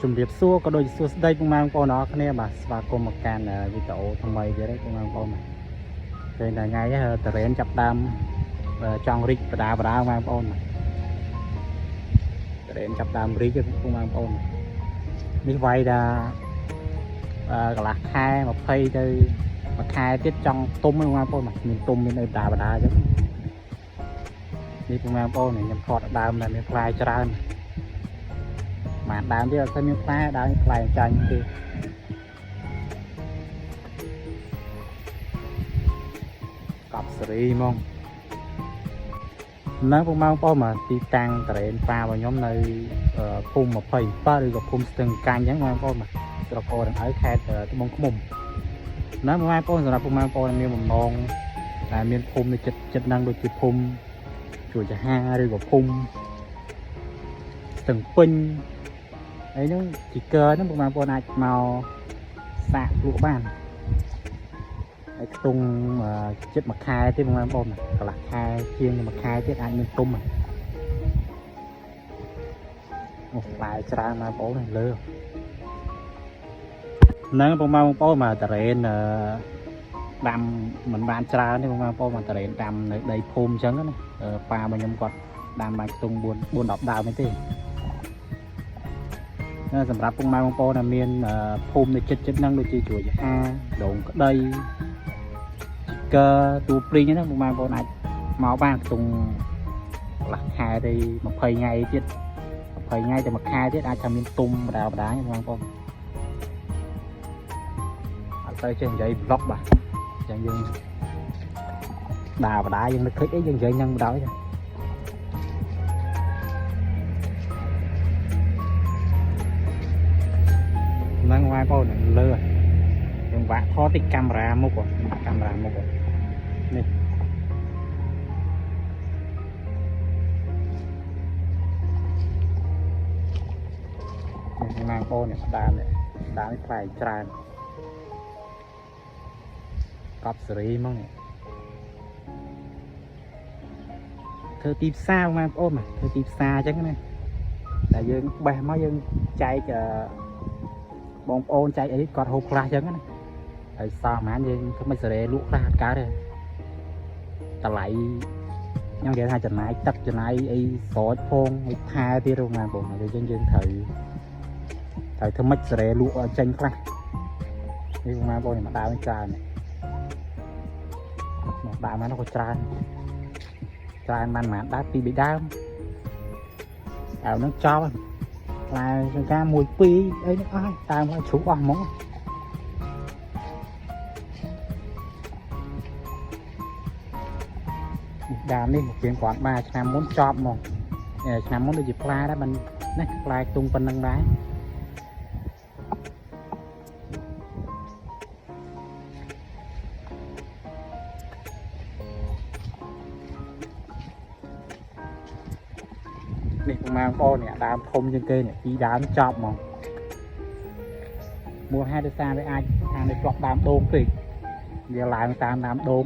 ជំរាបសួរក៏ដូចសួស្តីពុកម៉ែបងប្អូនអរគ្នាបាទស្វាគមន៍មកកាន់វីដេអូថ្មីទៀតឯងពុកម៉ែបងប្អូនបាទឃើញតែថ្ងៃនេះតរ៉េនចាប់ដើមចង់រីកបដាបដាបងប្អូនតរ៉េនចាប់ដើមរីកពុកម៉ែបងប្អូននេះវាយថាកន្លះខែ20ទៅមួយខែទៀតចង់ទុំហ្នឹងបងប្អូនបាទមានទុំមានអីបដាបដាអញ្ចឹងនេះពុកម៉ែបងប្អូនខ្ញុំថតដើមតែមានផ្លែច្រើនបានដើមទៀតអត់ឃើញមានផ្លែដើមផ្លែចាញ់ទេកប់សេរីហ្មងនៅពុកម៉ែបងប្អូនមកទីតាំងតរ៉េនប៉ារបស់ខ្ញុំនៅភូមិ27ឬក៏ភូមិស្ទឹងកាញ់អញ្ចឹងបងប្អូនមកស្រុកអូរងឪខេត្តត្បូងឃ្មុំនៅពុកម៉ែបងប្អូនសម្រាប់ពុកម៉ែបងប្អូនមានបំណងតែមានភូមិនៅចិត្តហ្នឹងដូចជាភូមិជួរចាហាឬក៏ភូមិស្ទឹងពេញអីហ្នឹងជីកើហ្នឹងពុកម៉ែបងប្អូនអាចមកសាកលក់បានហើយខ្ទង់ចិត្តមួយខែទេពុកម៉ែបងប្អូនកន្លះខែជាងមួយខែទៀតអាចមានទុំអូផ្លែច្រើនបងប្អូនលើហ្នឹងពុកម៉ែបងប្អូនមកតរ៉េនដាំមិនបានច្រើនទេពុកម៉ែបងប្អូនមកតរ៉េនដាំនៅដីភូមិអញ្ចឹងណាប៉ារបស់ខ្ញុំគាត់ដាំបានខ្ទង់4 10ដើមទេសម្រាប់ពុកម៉ែបងប្អូនដែលមានភូមិនៅចិត្តហ្នឹងដូចជាជួរចាហាដងក្តីកើទូព្រីងហ្នឹងពុកម៉ែបងប្អូនអាចមកបានខ្ទង់កន្លះខែទៅ20ថ្ងៃទៀត20ថ្ងៃទៅមួយខែទៀតអាចថាមានទុំបដាបដាបងប្អូនអត់ទៅចេះនិយាយប្លុកបាទអញ្ចឹងយើងដាបដាយើងនឹកឃើញអីយើងនិយាយហ្នឹងបណ្ដោយហ្នឹងបងប្អូនលើយើងវាក់ថតទីកាមេរ៉ាមុខកាមេរ៉ាមុខនេះបងប្អូននេះដើមនេះផ្លែច្រើនកប់សេរីហ្មងធ្វើទីផ្សារបងប្អូនធ្វើទីផ្សារអញ្ចឹងណាតែយើងបេះមកយើងចែកបងប្អូនចែកអីគាត់ហូបខ្លះអញ្ចឹងណាហើយសល់ប្រហែលយើងធ្វើមិនសេរីលក់ខ្លះអត់កើតទេតម្លៃខ្ញុំនិយាយថាចំណាយទឹកចំណាយអីស្រោចផងឲ្យថែទៀតបងប្អូនហើយយើងត្រូវធ្វើមិនសេរីលក់ចេញខ្លះនេះបងប្អូនមកដើមច្រើនមកដើមហ្នឹងក៏ច្រើនបានប៉ុន្មានដើមពី3ដើមដើមហ្នឹងចប់ផ្លែចង្ការ1 2អីនេះអស់ដើមហើយជ្រុះអស់ហ្មងដើមនេះជាងគ្រាន់បានឆ្នាំមុនចប់ហ្មងឆ្នាំមុនដូចជាផ្លែដែរមិនណាផ្លែខ្ទង់ប៉ុណ្ណឹងដែរនេះពុកម៉ែបងប្អូននេះដើមធំជាងគេនេះពីដើមចប់ហ្មងមូលហេតុដោយសារវាអាចថានៅជាប់ដើមដូងពេកវាឡើងតាមដើមដូង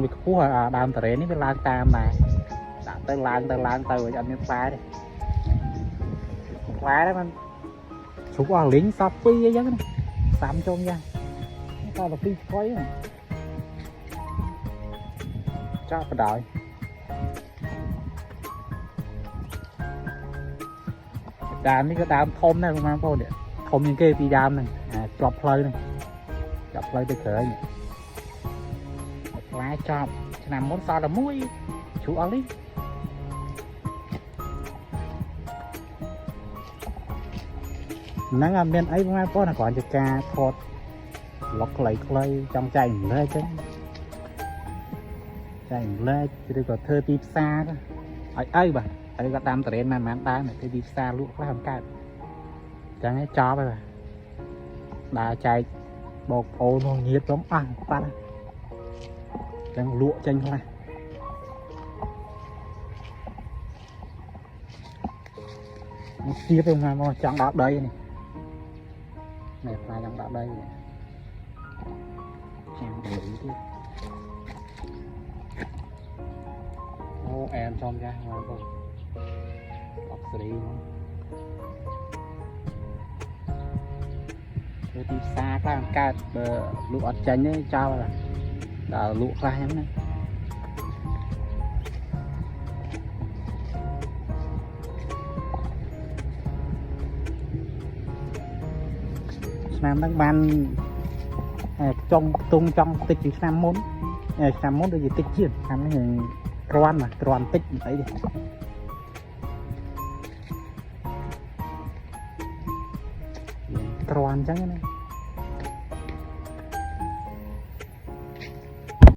វាខ្ពស់ដើមតរ៉េននេះវាឡើងតាមដែរដាក់ទៅឡើងទៅឲ្យអត់មានផ្លែទេផ្លែហ្នឹងมันជ្រុះអស់លីងសព2អីចឹងសាំជុំយ៉ាងតទៅ2ស្គយចោលបដ ដើមនេះក៏ដើមធំដែរបងប្អូនធំជាងគេពីដើមហ្នឹងជាប់ផ្លូវហ្នឹងជាប់ផ្លូវទៅក្រោយផ្លែចប់ឆ្នាំមុនសល់តែមួយជ្រុះអស់នេះហ្នឹងអត់មានអីបងប្អូនគ្រាន់តែការថតឡុកខ្លីចង់ចែកចម្លែកចឹងចែកចម្លែកឬក៏ធ្វើទីផ្សារឲ្យបាទហើយក៏ដាំតរ៉េនមិនដើមធ្វើទីផ្សារលក់ខ្លះមិនកើតចឹងឯងចប់ហើយបាទដើរចែកបងប្អូននោះញាតិខ្ញុំអស់បាត់ចឹងលក់ចេញខ្លះទៀតទៅមកចង់ដល់ដីនេះផ្លែចង់ដល់ដីចាំដីទៀតអូអែមចំចាស់បងប្អូនអបស្រី ទីផ្សារខ្លះកើតបើលក់អត់ចាញ់ទេចោលដល់លក់ខ្លះហ្នឹងណាឆ្នាំហ្នឹងបានចង់ខ្ទង់ចង់តិចពីឆ្នាំមុនដូចជាតិចទៀតឆ្នាំនេះគ្រាន់តិចមិនអីទេគ្រាន់អញ្ចឹងណា